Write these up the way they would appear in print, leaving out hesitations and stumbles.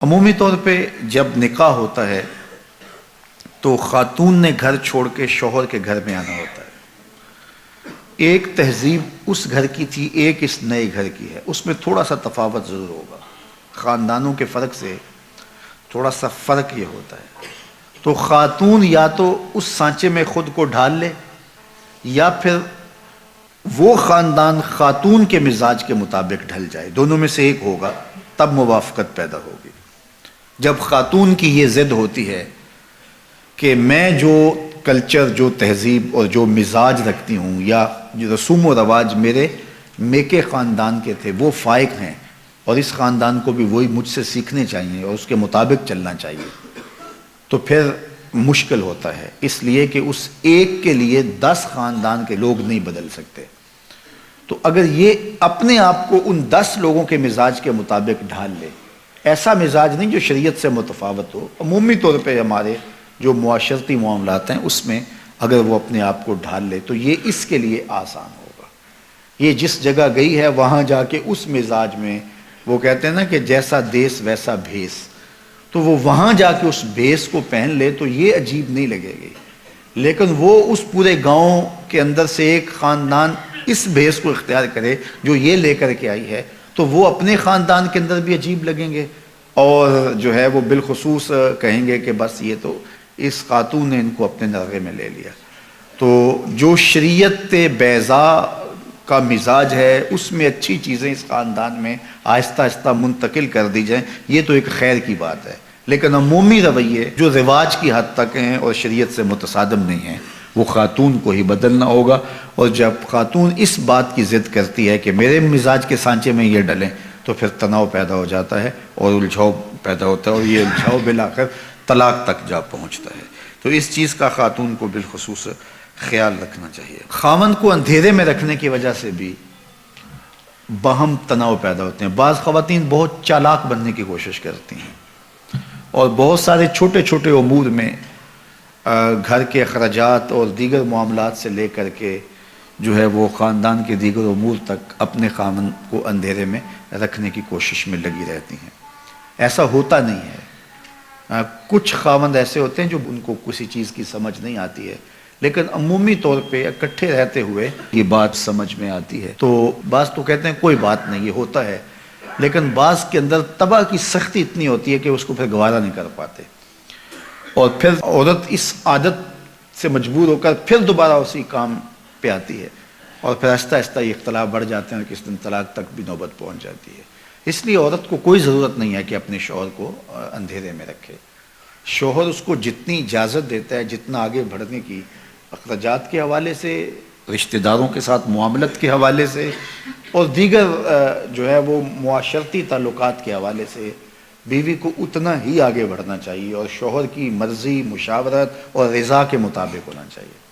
عمومی طور پہ جب نکاح ہوتا ہے تو خاتون نے گھر چھوڑ کے شوہر کے گھر میں آنا ہوتا ہے۔ ایک تہذیب اس گھر کی تھی، ایک اس نئے گھر کی ہے، اس میں تھوڑا سا تفاوت ضرور ہوگا۔ خاندانوں کے فرق سے تھوڑا سا فرق یہ ہوتا ہے۔ تو خاتون یا تو اس سانچے میں خود کو ڈھال لے، یا پھر وہ خاندان خاتون کے مزاج کے مطابق ڈھل جائے، دونوں میں سے ایک ہوگا، تب موافقت پیدا ہوگی۔ جب خاتون کی یہ ضد ہوتی ہے کہ میں جو کلچر، جو تہذیب اور جو مزاج رکھتی ہوں، یا جو رسوم و رواج میرے میکے خاندان کے تھے وہ فائق ہیں، اور اس خاندان کو بھی وہی مجھ سے سیکھنے چاہیے اور اس کے مطابق چلنا چاہیے، تو پھر مشکل ہوتا ہے، اس لیے کہ اس ایک کے لیے 10 خاندان کے لوگ نہیں بدل سکتے۔ تو اگر یہ اپنے آپ کو ان 10 لوگوں کے مزاج کے مطابق ڈھال لے، ایسا مزاج نہیں جو شریعت سے متفاوت ہو، عمومی طور پہ ہمارے جو معاشرتی معاملات ہیں اس میں اگر وہ اپنے آپ کو ڈھال لے تو یہ اس کے لیے آسان ہوگا۔ یہ جس جگہ گئی ہے وہاں جا کے اس مزاج میں، وہ کہتے ہیں نا کہ جیسا دیس ویسا بھیس، تو وہ وہاں جا کے اس بھیس کو پہن لے تو یہ عجیب نہیں لگے گی، لیکن وہ اس پورے گاؤں کے اندر سے ایک خاندان اس بھیس کو اختیار کرے جو یہ لے کر کے آئی ہے، تو وہ اپنے خاندان کے اندر بھی عجیب لگیں گے، اور جو ہے وہ بالخصوص کہیں گے کہ بس یہ تو اس خاتون نے ان کو اپنے نرغے میں لے لیا۔ تو جو شریعت بیضاء کا مزاج ہے اس میں اچھی چیزیں اس خاندان میں آہستہ آہستہ منتقل کر دی جائیں، یہ تو ایک خیر کی بات ہے، لیکن عمومی رویے جو رواج کی حد تک ہیں اور شریعت سے متصادم نہیں ہیں وہ خاتون کو ہی بدلنا ہوگا۔ اور جب خاتون اس بات کی ضد کرتی ہے کہ میرے مزاج کے سانچے میں یہ ڈلیں، تو پھر تناؤ پیدا ہو جاتا ہے اور الجھاؤ پیدا ہوتا ہے، اور یہ الجھاؤ بالآخر طلاق تک جا پہنچتا ہے۔ تو اس چیز کا خاتون کو بالخصوص خیال رکھنا چاہیے۔ خاوند کو اندھیرے میں رکھنے کی وجہ سے بھی باہم تناؤ پیدا ہوتے ہیں۔ بعض خواتین بہت چالاک بننے کی کوشش کرتی ہیں اور بہت سارے چھوٹے چھوٹے امور میں گھر کے اخراجات اور دیگر معاملات سے لے کر کے جو ہے وہ خاندان کے دیگر امور تک اپنے خاوند کو اندھیرے میں رکھنے کی کوشش میں لگی رہتی ہیں۔ ایسا ہوتا نہیں ہے۔ کچھ خاوند ایسے ہوتے ہیں جو ان کو کسی چیز کی سمجھ نہیں آتی ہے، لیکن عمومی طور پہ اکٹھے رہتے ہوئے یہ بات سمجھ میں آتی ہے۔ تو بعض تو کہتے ہیں کوئی بات نہیں، یہ ہوتا ہے، لیکن بعض کے اندر طبع کی سختی اتنی ہوتی ہے کہ اس کو پھر گوارا نہیں کر پاتے، اور پھر عورت اس عادت سے مجبور ہو کر پھر دوبارہ اسی کام پہ آتی ہے، اور پھر آہستہ آہستہ یہ اختلاف بڑھ جاتے ہیں اور کس دن طلاق تک بھی نوبت پہنچ جاتی ہے۔ اس لیے عورت کو کوئی ضرورت نہیں ہے کہ اپنے شوہر کو اندھیرے میں رکھے۔ شوہر اس کو جتنی اجازت دیتا ہے، جتنا آگے بڑھنے کی، اخراجات کے حوالے سے، رشتہ داروں کے ساتھ معاملت کے حوالے سے، اور دیگر جو ہے وہ معاشرتی تعلقات کے حوالے سے، بیوی کو اتنا ہی آگے بڑھنا چاہیے، اور شوہر کی مرضی، مشاورت اور رضا کے مطابق ہونا چاہیے۔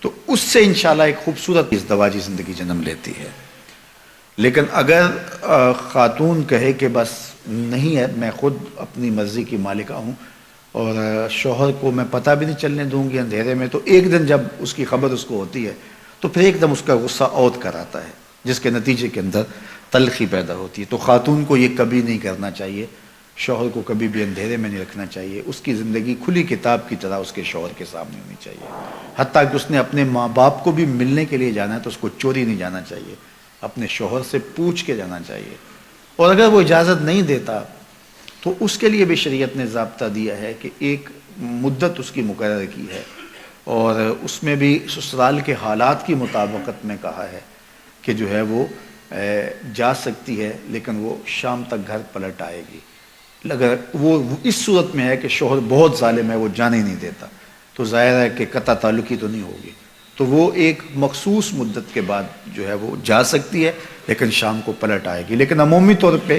تو اس سے انشاءاللہ ایک خوبصورت ازدواجی زندگی جنم لیتی ہے۔ لیکن اگر خاتون کہے کہ بس نہیں ہے، میں خود اپنی مرضی کی مالکہ ہوں اور شوہر کو میں پتہ بھی نہیں چلنے دوں گی اندھیرے میں، تو ایک دن جب اس کی خبر اس کو ہوتی ہے تو پھر ایک دم اس کا غصہ عود کر آتا ہے، جس کے نتیجے کے اندر تلخی پیدا ہوتی ہے۔ تو خاتون کو یہ کبھی نہیں کرنا چاہیے، شوہر کو کبھی بھی اندھیرے میں نہیں رکھنا چاہیے۔ اس کی زندگی کھلی کتاب کی طرح اس کے شوہر کے سامنے ہونی چاہیے۔ حتیٰ کہ اس نے اپنے ماں باپ کو بھی ملنے کے لیے جانا ہے تو اس کو چوری نہیں جانا چاہیے، اپنے شوہر سے پوچھ کے جانا چاہیے، اور اگر وہ اجازت نہیں دیتا تو اس کے لیے بھی شریعت نے ضابطہ دیا ہے کہ ایک مدت اس کی مقرر کی ہے، اور اس میں بھی سسرال کے حالات کی مطابقت میں کہا ہے کہ جو ہے وہ جا سکتی ہے، لیکن وہ شام تک گھر پلٹ آئے گی۔ اگر وہ اس صورت میں ہے کہ شوہر بہت ظالم ہے، وہ جانے نہیں دیتا، تو ظاہر ہے کہ قطع تعلقی تو نہیں ہوگی، تو وہ ایک مخصوص مدت کے بعد جو ہے وہ جا سکتی ہے، لیکن شام کو پلٹ آئے گی۔ لیکن عمومی طور پہ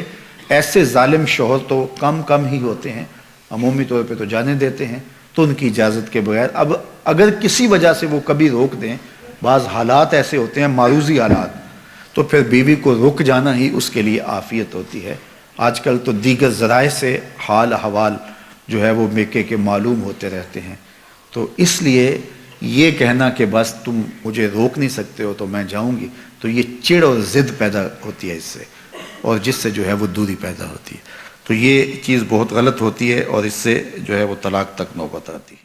ایسے ظالم شوہر تو کم ہی ہوتے ہیں، عمومی طور پہ تو جانے دیتے ہیں، تو ان کی اجازت کے بغیر۔ اب اگر کسی وجہ سے وہ کبھی روک دیں، بعض حالات ایسے ہوتے ہیں معروضی حالات، تو پھر بیوی کو رک جانا ہی اس کے لیے عافیت ہوتی ہے۔ آج کل تو دیگر ذرائع سے حال احوال جو ہے وہ میکے کے معلوم ہوتے رہتے ہیں، تو اس لیے یہ کہنا کہ بس تم مجھے روک نہیں سکتے ہو تو میں جاؤں گی، تو یہ چڑ اور ضد پیدا ہوتی ہے اس سے، اور جس سے جو ہے وہ دوری پیدا ہوتی ہے۔ تو یہ چیز بہت غلط ہوتی ہے اور اس سے جو ہے وہ طلاق تک نوبت آتی ہے۔